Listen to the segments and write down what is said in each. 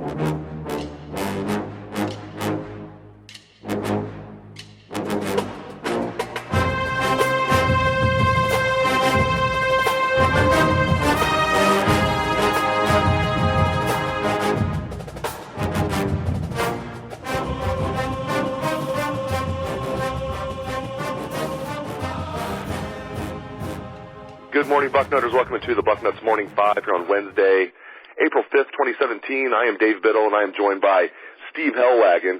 Good morning, Bucknutters. Welcome to the Bucknuts Morning 5 here on Wednesday, April 5th, 2017. I am Dave Biddle, and I am joined by Steve Helwagen.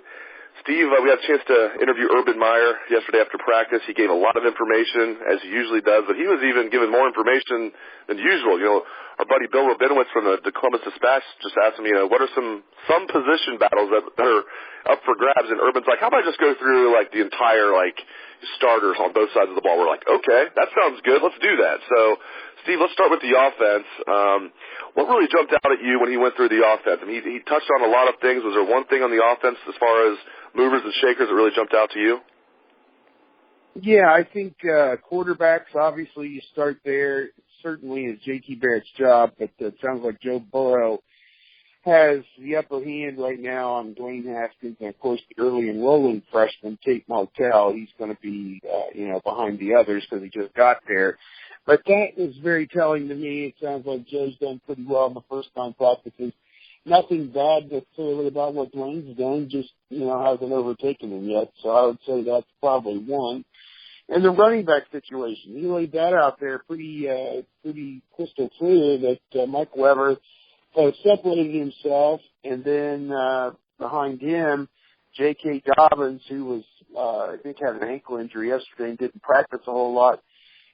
Steve, we had a chance to interview Urban Meyer yesterday after practice. He gave a lot of information, as he usually does, but he was even given more information than usual. You know, our buddy Bill Rabinowitz from the Columbus Dispatch just asked him, what are some position battles that are up for grabs? And Urban's like, how about I just go through, the entire, starters on both sides of the ball? We're like, okay, that sounds good. Let's do that. So, Steve, let's start with the offense. What really jumped out at you when he went through the offense? I mean, he touched on a lot of things. Was there one thing on the offense as far as movers and shakers that really jumped out to you? Yeah, I think quarterbacks, obviously you start there. Certainly is J.T. Barrett's job, but it sounds like Joe Burrow has the upper hand right now on Dwayne Haskins, and of course the early enrolling freshman Tate Martell. He's going to be, behind the others because he just got there. But that is very telling to me. It sounds like Joe's done pretty well in the first time practices. Nothing bad necessarily about what Dwayne's done, just, hasn't overtaken him yet. So I would say that's probably one. And the running back situation, he laid that out there pretty crystal clear that Mike Weber separated himself, and then behind him, J.K. Dobbins, who was, I think, had an ankle injury yesterday and didn't practice a whole lot,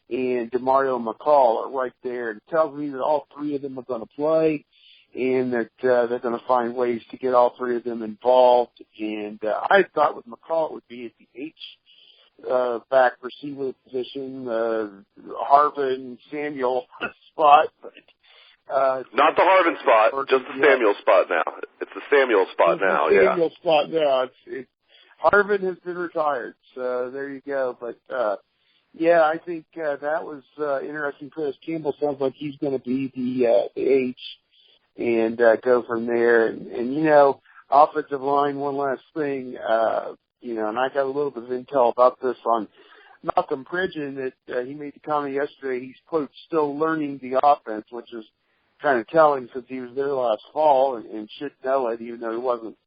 and DeMario McCall are right there. It tells me that all three of them are going to play, and that they're going to find ways to get all three of them involved. And I thought with McCall it would be at the H-back receiver position, Harvin Samuel spot, but not the Harvin spot, just the Samuel spot now. It's the Samuel spot now, yeah. Samuel spot now. Harvin has been retired, so there you go. But, I think that was interesting. Chris Campbell sounds like he's going to be the H and go from there. And, offensive line, one last thing, and I got a little bit of intel about this on Malcolm Pridgeon that he made the comment yesterday. He's, quote, still learning the offense, which is kind of telling since he was there last fall and should know it, even though he wasn't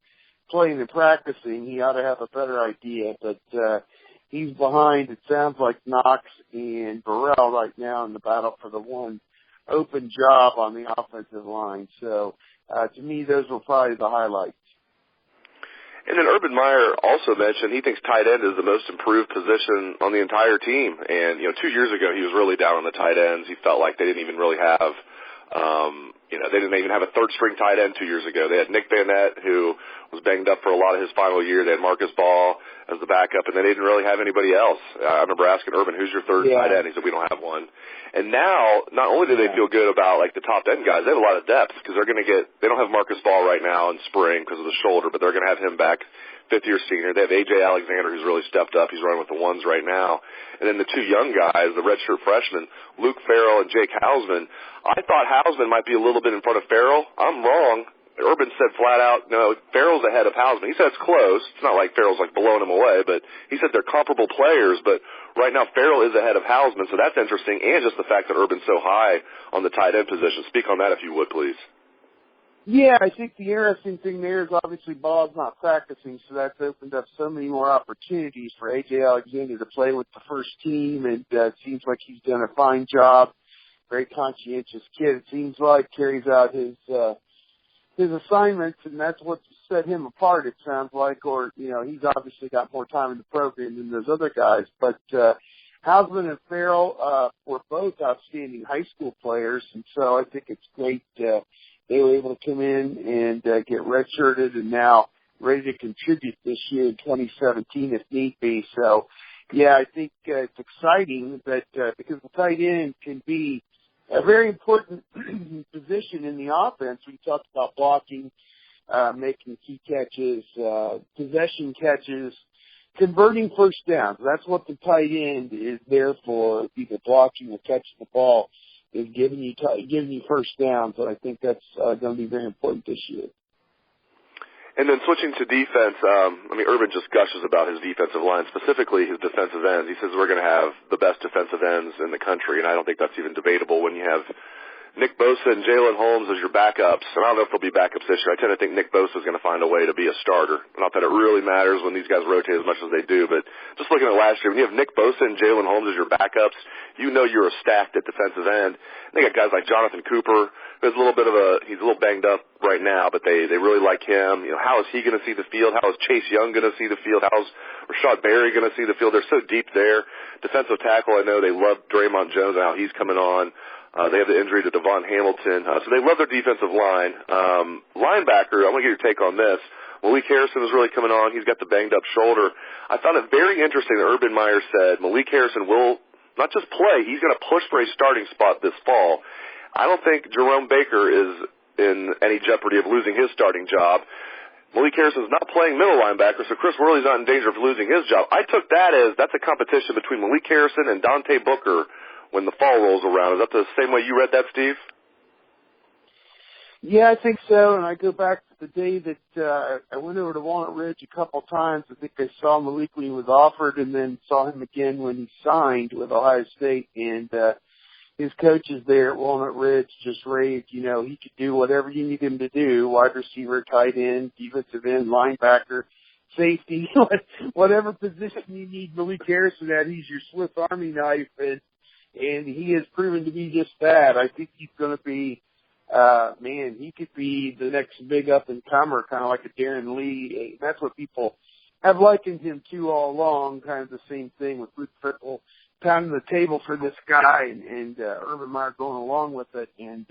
playing and practicing. He ought to have a better idea, but he's behind, it sounds like, Knox and Burrell right now in the battle for the one open job on the offensive line. So to me, those were probably the highlights. And then Urban Meyer also mentioned he thinks tight end is the most improved position on the entire team. And, 2 years ago he was really down on the tight ends. He felt like they didn't even really have they didn't even have a third-string tight end 2 years ago. They had Nick Van Nett, who was banged up for a lot of his final year. They had Marcus Ball as the backup, and they didn't really have anybody else. I remember asking Urban, who's your third tight end? He said, we don't have one. And now, not only do they feel good about, the top end guys, they have a lot of depth because they don't have Marcus Ball right now in spring because of the shoulder, but they're going to have him back fifth-year senior. They have A.J. Alexander, who's really stepped up. He's running with the ones right now. And then the two young guys, the redshirt freshmen, Luke Farrell and Jake Hausman. I thought Hausman might be a little bit in front of Farrell. I'm wrong. Urban said flat out, no, Farrell's ahead of Hausman. He said it's close. It's not like Farrell's blowing him away, but he said they're comparable players. But right now Farrell is ahead of Hausman, so that's interesting. And just the fact that Urban's so high on the tight end position. Speak on that if you would, please. Yeah, I think the interesting thing there is obviously Ball's not practicing, so that's opened up so many more opportunities for A.J. Alexander to play with the first team, and it seems like he's done a fine job. Very conscientious kid, it seems like, carries out his assignments, and that's what set him apart, it sounds like, or, he's obviously got more time in the program than those other guys. But Hausman and Farrell were both outstanding high school players, and so I think it's great they were able to come in and get redshirted and now ready to contribute this year in 2017 if need be. So, yeah, I think it's exciting that because the tight end can be a very important position in the offense. We talked about blocking, making key catches, possession catches, converting first downs. That's what the tight end is there for, either blocking or catching the ball, is giving you first downs. So I think that's going to be very important this year. And then switching to defense, Urban just gushes about his defensive line, specifically his defensive ends. He says we're going to have the best defensive ends in the country, and I don't think that's even debatable when you have Nick Bosa and Jalen Holmes as your backups. And I don't know if they'll be backups this year. I tend to think Nick Bosa is going to find a way to be a starter. Not that it really matters when these guys rotate as much as they do, but just looking at last year, when you have Nick Bosa and Jalen Holmes as your backups, you know you're a stacked at defensive end. They got guys like Jonathan Cooper, who's he's a little banged up right now, but they really like him. You know, how is he going to see the field? How is Chase Young going to see the field? How is Rashad Berry going to see the field? They're so deep there. Defensive tackle, I know they love Draymond Jones and how he's coming on. They have the injury to Devon Hamilton. So they love their defensive line. Linebacker, I want to get your take on this. Malik Harrison is really coming on. He's got the banged up shoulder. I found it very interesting that Urban Meyer said Malik Harrison will not just play, he's going to push for a starting spot this fall. I don't think Jerome Baker is in any jeopardy of losing his starting job. Malik Harrison's not playing middle linebacker, so Chris Worley's not in danger of losing his job. I took that as that's a competition between Malik Harrison and Dante Booker when the fall rolls around. Is that the same way you read that, Steve? Yeah, I think so. And I go back to the day that I went over to Walnut Ridge a couple times. I think I saw Malik when he was offered and then saw him again when he signed with Ohio State. And his coaches there at Walnut Ridge just raved, you know, he could do whatever you need him to do, wide receiver, tight end, defensive end, linebacker, safety, whatever position you need Malik Harrison at, he's your Swiss Army knife. And he has proven to be just that. I think he's going to be, he could be the next big up-and-comer, kind of like a Darren Lee. That's what people have likened him to all along, kind of the same thing with Luke Fickle pounding the table for this guy and Urban Meyer going along with it. And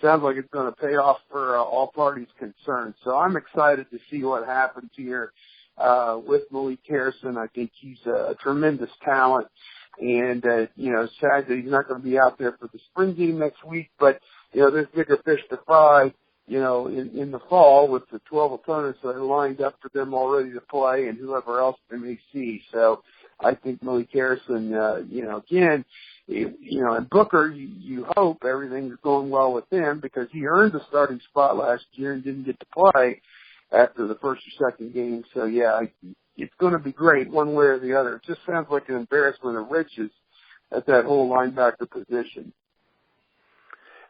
sounds like it's going to pay off for all parties concerned. So I'm excited to see what happens here with Malik Harrison. I think he's a tremendous talent. And, sad that he's not going to be out there for the spring game next week, but, there's bigger fish to fry, in the fall with the 12 opponents that are lined up for them already to play and whoever else they may see. So I think Malik Harrison, again, and Booker, you hope everything's going well with him because he earned the starting spot last year and didn't get to play after the first or second game. So, it's going to be great one way or the other. It just sounds like an embarrassment of riches at that whole linebacker position.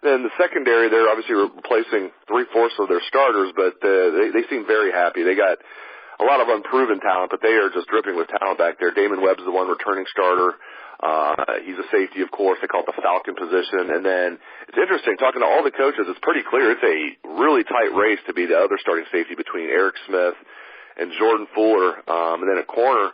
Then the secondary, they're obviously replacing 3/4 of their starters, but they seem very happy. They got a lot of unproven talent, but they are just dripping with talent back there. Damon Webb's the one returning starter. He's a safety, of course. They call it the Falcon position. And then it's interesting, talking to all the coaches, it's pretty clear it's a really tight race to be the other starting safety between Eric Smith and Jordan Fuller. And then at corner,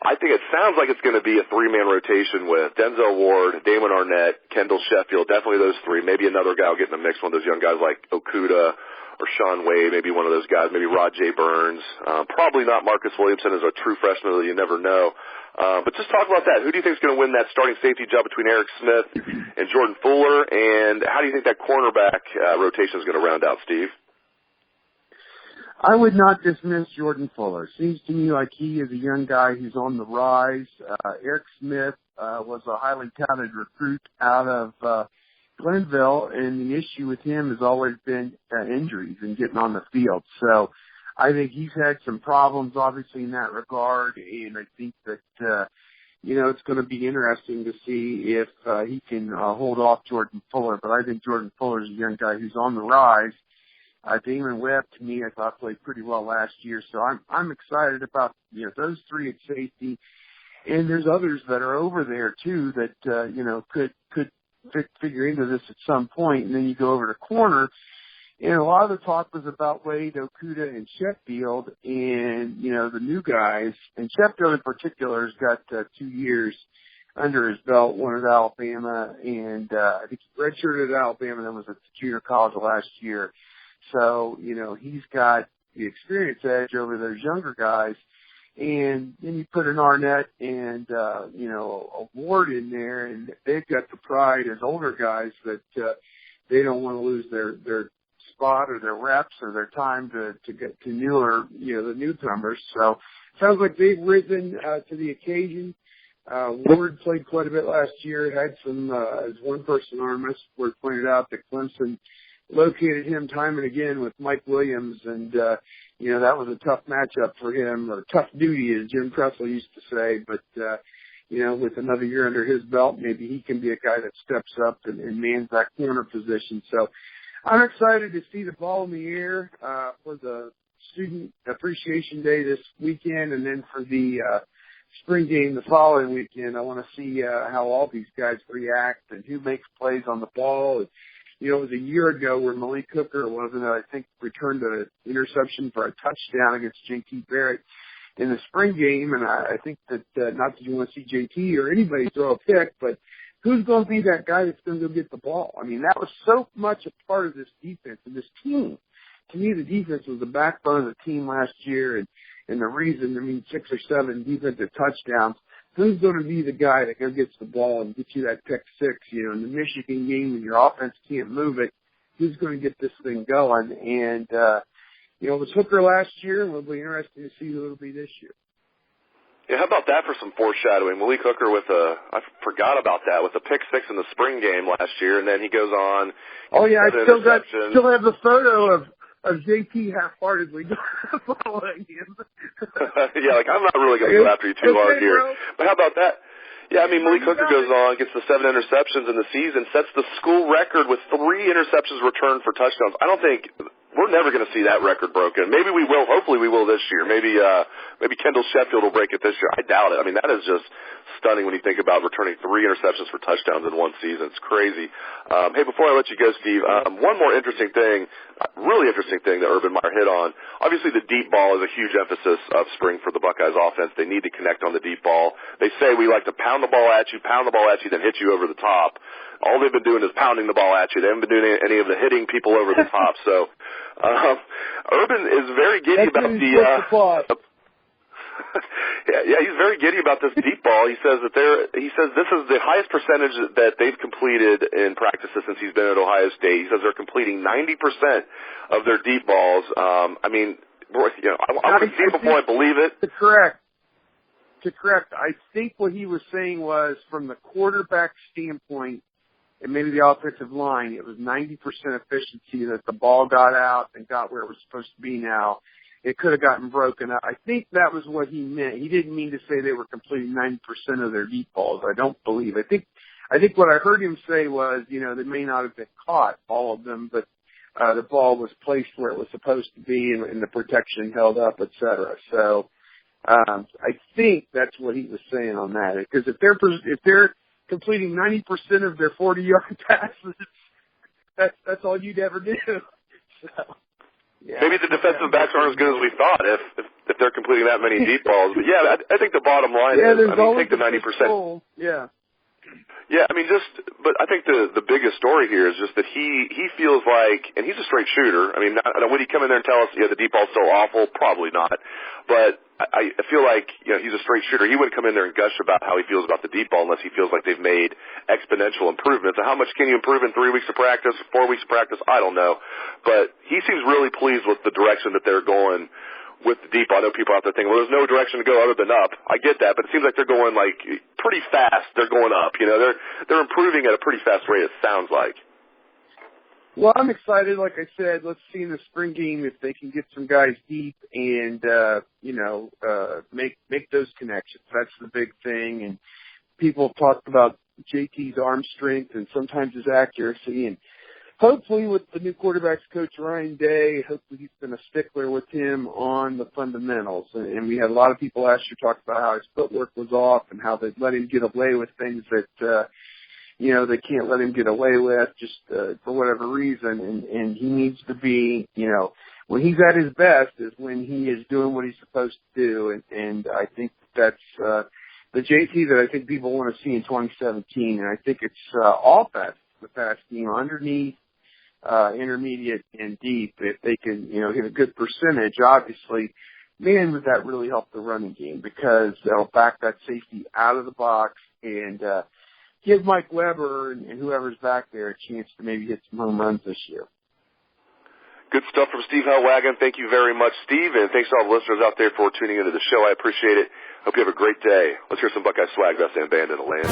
I think it sounds like it's going to be a three-man rotation with Denzel Ward, Damon Arnett, Kendall Sheffield, definitely those three. Maybe another guy will get in the mix, one of those young guys like Okuda or Sean Wade, maybe one of those guys, maybe Rod J. Burns. Probably not Marcus Williamson as a true freshman, though you never know. But just talk about that. Who do you think is going to win that starting safety job between Eric Smith and Jordan Fuller? And how do you think that cornerback rotation is going to round out, Steve? I would not dismiss Jordan Fuller. Seems to me like he is a young guy who's on the rise. Eric Smith was a highly touted recruit out of Glenville, and the issue with him has always been injuries and getting on the field. So I think he's had some problems, obviously, in that regard, and I think that, it's going to be interesting to see if he can hold off Jordan Fuller. But I think Jordan Fuller is a young guy who's on the rise. Damon Webb, to me, I thought played pretty well last year. So I'm excited about, those three at safety. And there's others that are over there, too, that, could figure into this at some point. And then you go over to corner. And a lot of the talk was about Wade, Okuda, and Sheffield and, the new guys. And Sheffield in particular has got 2 years under his belt, one at Alabama. And I think he redshirted at Alabama and was at the junior college last year. So, he's got the experience edge over those younger guys. And then you put an Arnett and, a Ward in there, and they've got the pride as older guys that they don't want to lose their spot or their reps or their time to get to newer, the newcomers. So sounds like they've risen to the occasion. Ward played quite a bit last year, had some, as one person on our message board pointed out, that Clemson located him time and again with Mike Williams, and that was a tough matchup for him, or tough duty, as Jim Tressel used to say. But with another year under his belt, maybe he can be a guy that steps up and mans that corner position. So I'm excited to see the ball in the air for the Student Appreciation Day this weekend, and then for the spring game the following weekend. I want to see how all these guys react and who makes plays on the ball. And, it was a year ago where Malik Hooker returned an interception for a touchdown against JT Barrett in the spring game. And I think that not that you want to see JT or anybody throw a pick, but who's going to be that guy that's going to go get the ball? I mean, that was so much a part of this defense and this team. To me, the defense was the backbone of the team last year, and the reason, 6 or 7 defensive touchdowns. Who's going to be the guy that gets the ball and gets you that pick six? In the Michigan game when your offense can't move it, who's going to get this thing going? And, it was Hooker last year, and it'll be interesting to see who it'll be this year. Yeah, how about that for some foreshadowing? Malik Hooker I forgot about that, with a pick six in the spring game last year, and then he goes on. Oh, yeah, I still have the photo of JT half-heartedly following him. Yeah, I'm not really going to go after you too hard here. Bro. But how about that? Yeah, Malik Hooker goes on, gets the 7 interceptions in the season, sets the school record with 3 interceptions returned for touchdowns. I don't think we're never going to see that record broken. Maybe we will. Hopefully we will this year. Maybe Kendall Sheffield will break it this year. I doubt it. That is just stunning when you think about returning 3 interceptions for touchdowns in one season. It's crazy. Hey, before I let you go, Steve, one more really interesting thing that Urban Meyer hit on. Obviously, the deep ball is a huge emphasis of spring for the Buckeyes offense. They need to connect on the deep ball. They say we like to pound the ball at you, then hit you over the top. All they've been doing is pounding the ball at you. They haven't been doing any of the hitting people over the top. So Urban is very giddy about the he's very giddy about this deep ball. He says this is the highest percentage that they've completed in practices since he's been at Ohio State. He says they're completing 90% of their deep balls. I want to see it before I believe it. To correct, I think what he was saying was, from the quarterback standpoint, and maybe the offensive line, it was 90% efficiency that the ball got out and got where it was supposed to be now. It could have gotten broken up. I think that was what he meant. He didn't mean to say they were completing 90% of their deep balls. I don't believe. I think what I heard him say was, they may not have been caught, all of them, but the ball was placed where it was supposed to be and the protection held up, et cetera. So I think that's what he was saying on that. Because if they're completing 90% of their 40-yard passes, that's all you'd ever do. So. Yeah. Maybe the defensive backs aren't as good as we thought if they're completing that many deep balls. But yeah, I think the bottom line is, take the 90%. Yeah. Yeah, but I think the biggest story here is just that he feels like, and he's a straight shooter. Would he come in there and tell us, the deep ball's so awful? Probably not. But I feel like, he's a straight shooter. He wouldn't come in there and gush about how he feels about the deep ball unless he feels like they've made exponential improvements. And how much can you improve in 3 weeks of practice, 4 weeks of practice? I don't know. But he seems really pleased with the direction that they're going with the deep ball. I know people out there thinking, well, there's no direction to go other than up. I get that, but it seems like they're going pretty fast. They're going up. They're improving at a pretty fast rate, it sounds like. Well, I'm excited. Like I said, let's see in the spring game if they can get some guys deep and make those connections. That's the big thing. And people have talked about JT's arm strength and sometimes his accuracy, and hopefully with the new quarterbacks coach, Ryan Day, hopefully he's been a stickler with him on the fundamentals. And we had a lot of people last year talk about how his footwork was off and how they'd let him get away with things that, they can't let him get away with just for whatever reason. And he needs to be, when he's at his best is when he is doing what he's supposed to do. And I think that's the JT that I think people want to see in 2017. And I think it's all fast, the pass game underneath, intermediate and deep. If they can, hit a good percentage, obviously, man, would that really help the running game, because they'll back that safety out of the box and give Mike Weber and whoever's back there a chance to maybe hit some home runs this year. Good stuff from Steve Helwagen. Thank you very much, Steve, and thanks to all the listeners out there for tuning into the show. I appreciate it. Hope you have a great day. Let's hear some Buckeye swag, best damn band in the land.